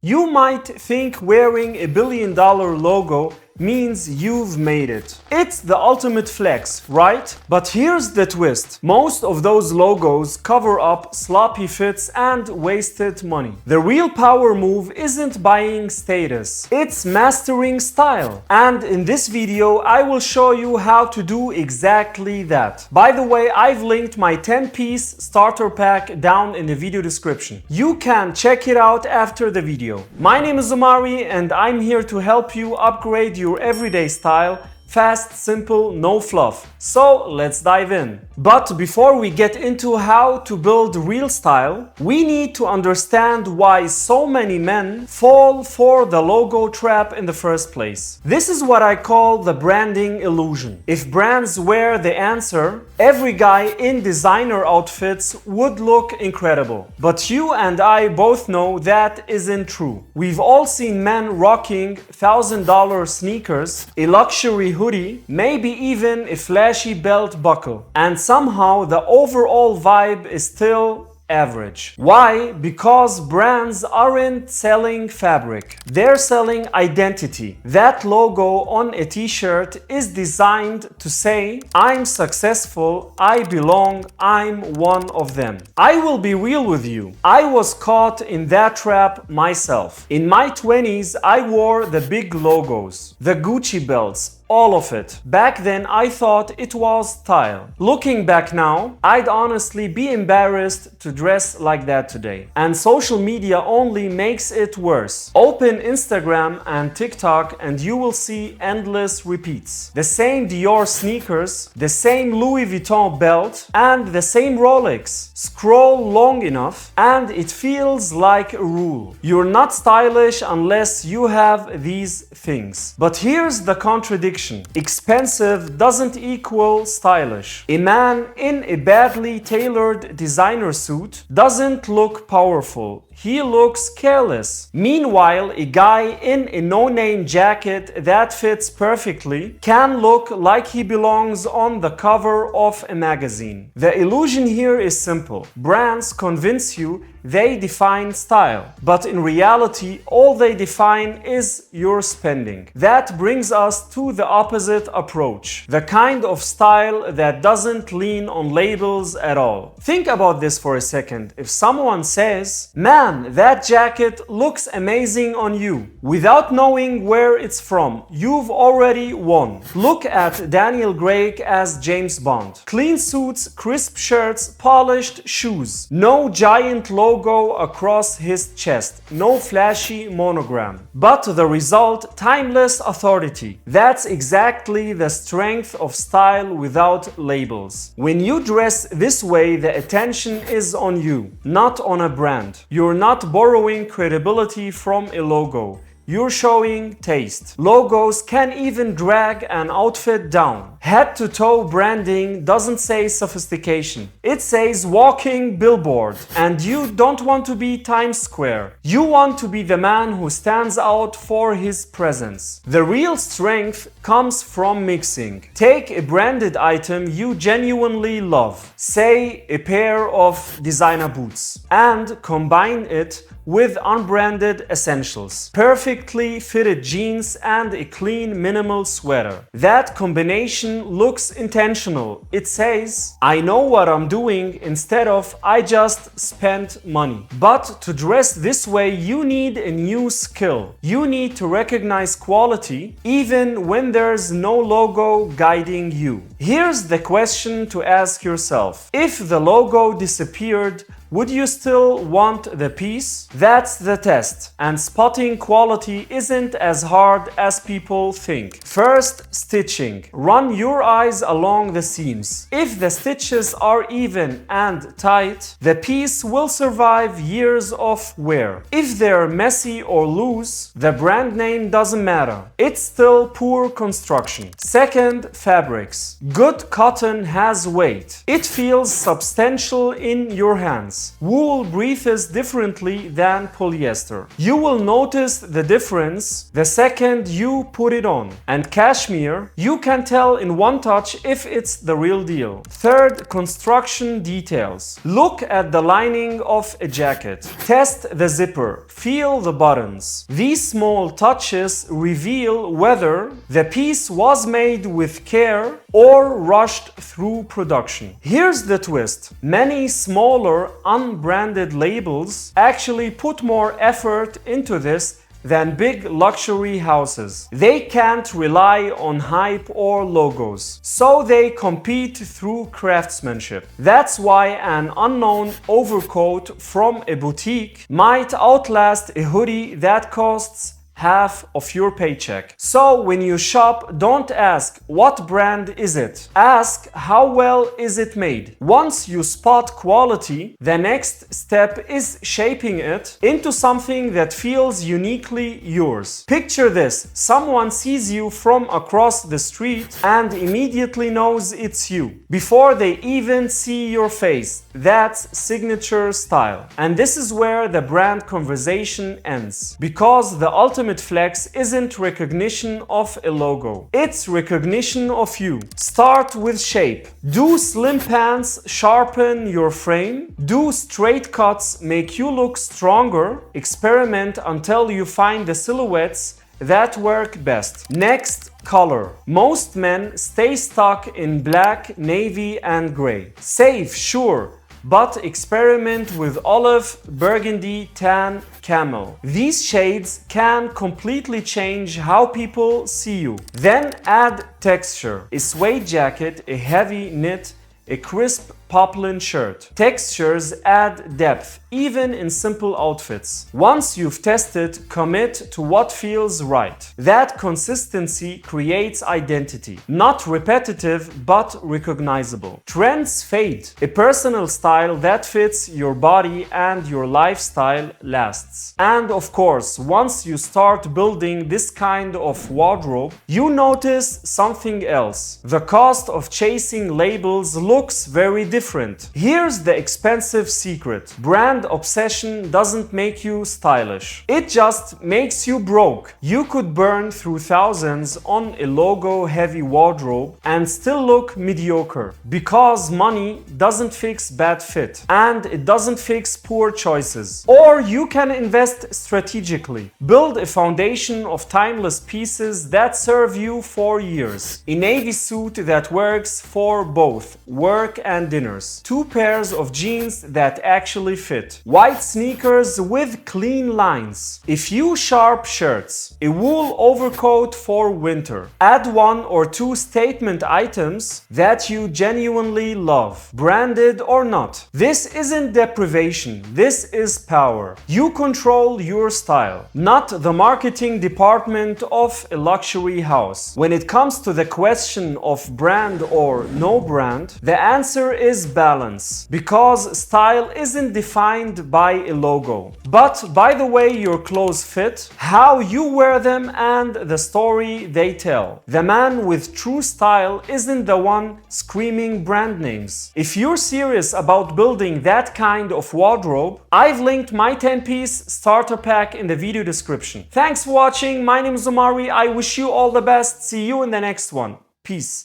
You might think wearing a $1 billion logo means you've made it. It's the ultimate flex, right? But here's the twist. Most of those logos cover up sloppy fits and wasted money. The real power move isn't buying status, it's mastering style. And in this video, I will show you how to do exactly that. By the way, I've linked my 10-piece starter pack down in the video description. You can check it out after the video. My name is Omari and I'm here to help you upgrade your everyday style. Fast, simple, no fluff. So let's dive in. But before we get into how to build real style, we need to understand why so many men fall for the logo trap in the first place. This is what I call the branding illusion. If brands were the answer, every guy in designer outfits would look incredible. But you and I both know that isn't true. We've all seen men rocking $1,000 sneakers, a luxury hoodie, maybe even a flashy belt buckle, and somehow the overall vibe is still average. Why? Because brands aren't selling fabric, they're selling identity. That logo on a t-shirt is designed to say, I'm successful, I belong, I'm one of them. I will be real with you. I was caught in that trap myself. In my 20s, I wore the big logos, the Gucci belts, all of it. Back then, I thought it was style. Looking back now, I'd honestly be embarrassed to dress like that today. And social media only makes it worse. Open Instagram and TikTok and you will see endless repeats. The same Dior sneakers, the same Louis Vuitton belt, and the same Rolex. Scroll long enough and it feels like a rule. You're not stylish unless you have these things. But here's the contradiction. Expensive doesn't equal stylish. A man in a badly tailored designer suit doesn't look powerful. He looks careless. Meanwhile, a guy in a no-name jacket that fits perfectly can look like he belongs on the cover of a magazine. The illusion here is simple. Brands convince you they define style, but in reality, all they define is your spending. That brings us to the opposite approach, the kind of style that doesn't lean on labels at all. Think about this for a second. If someone says, "Man, that jacket looks amazing on you," without knowing where it's from, you've already won. Look at Daniel Craig as James Bond. Clean suits, crisp shirts, polished shoes. No giant logo across his chest. No flashy monogram. But the result, timeless authority. That's exactly the strength of style without labels. When you dress this way, the attention is on you, not on a brand. You're not borrowing credibility from a logo. You're showing taste. Logos can even drag an outfit down. Head-to-toe branding doesn't say sophistication. It says walking billboard. And you don't want to be Times Square. You want to be the man who stands out for his presence. The real strength comes from mixing. Take a branded item you genuinely love, say a pair of designer boots, and combine it with unbranded essentials, perfectly fitted jeans and a clean minimal sweater. That combination looks intentional. It says, I know what I'm doing instead of I just spent money. But to dress this way, you need a new skill. You need to recognize quality even when there's no logo guiding you. Here's the question to ask yourself. If the logo disappeared, would you still want the piece? That's the test. And spotting quality isn't as hard as people think. First, stitching. Run your eyes along the seams. If the stitches are even and tight, the piece will survive years of wear. If they're messy or loose, the brand name doesn't matter. It's still poor construction. Second, fabrics. Good cotton has weight. It feels substantial in your hands. fabrics. Wool breathes differently than polyester. You will notice the difference the second you put it on. And cashmere, you can tell in one touch if it's the real deal. Third, construction details. Look at the lining of a jacket. Test the zipper. Feel the buttons. These small touches reveal whether the piece was made with care or rushed through production. Here's the twist. Many smaller, unbranded labels actually put more effort into this than big luxury houses. They can't rely on hype or logos, so they compete through craftsmanship. That's why an unknown overcoat from a boutique might outlast a hoodie that costs half of your paycheck. So when you shop, don't ask what brand is it. Ask how well is it made. Once you spot quality, the next step is shaping it into something that feels uniquely yours. Picture this: someone sees you from across the street and immediately knows it's you before they even see your face. That's signature style. And this is where the brand conversation ends, because the ultimate flex isn't recognition of a logo, it's recognition of you. Start with shape. Do slim pants sharpen your frame? Do straight cuts make you look stronger? Experiment until you find the silhouettes that work best. Next, color. Most men stay stuck in black, navy, and gray. Safe, sure, but experiment with olive, burgundy, tan, camel. These shades can completely change how people see you. Then add texture. A suede jacket, a heavy knit, a crisp poplin shirt. Textures add depth, even in simple outfits. Once you've tested, commit to what feels right. That consistency creates identity. Not repetitive, but recognizable. Trends fade. A personal style that fits your body and your lifestyle lasts. And of course, once you start building this kind of wardrobe, you notice something else. The cost of chasing labels looks very different. Here's the expensive secret. Brand obsession doesn't make you stylish. It just makes you broke. You could burn through thousands on a logo-heavy wardrobe and still look mediocre, because money doesn't fix bad fit and it doesn't fix poor choices. Or you can invest strategically. Build a foundation of timeless pieces that serve you for years. A navy suit that works for both work and dinner. Two pairs of jeans that actually fit. White sneakers with clean lines. A few sharp shirts. A wool overcoat for winter. Add one or two statement items that you genuinely love, branded or not. This isn't deprivation, this is power. You control your style, not the marketing department of a luxury house. When it comes to the question of brand or no brand, the answer is balance, because style isn't defined by a logo, but by the way your clothes fit, how you wear them, and the story they tell. The man with true style isn't the one screaming brand names. If you're serious about building that kind of wardrobe, I've linked my 10-piece starter pack in the video description. Thanks for watching. My name is Omari. I wish you all the best. See you in the next one. Peace.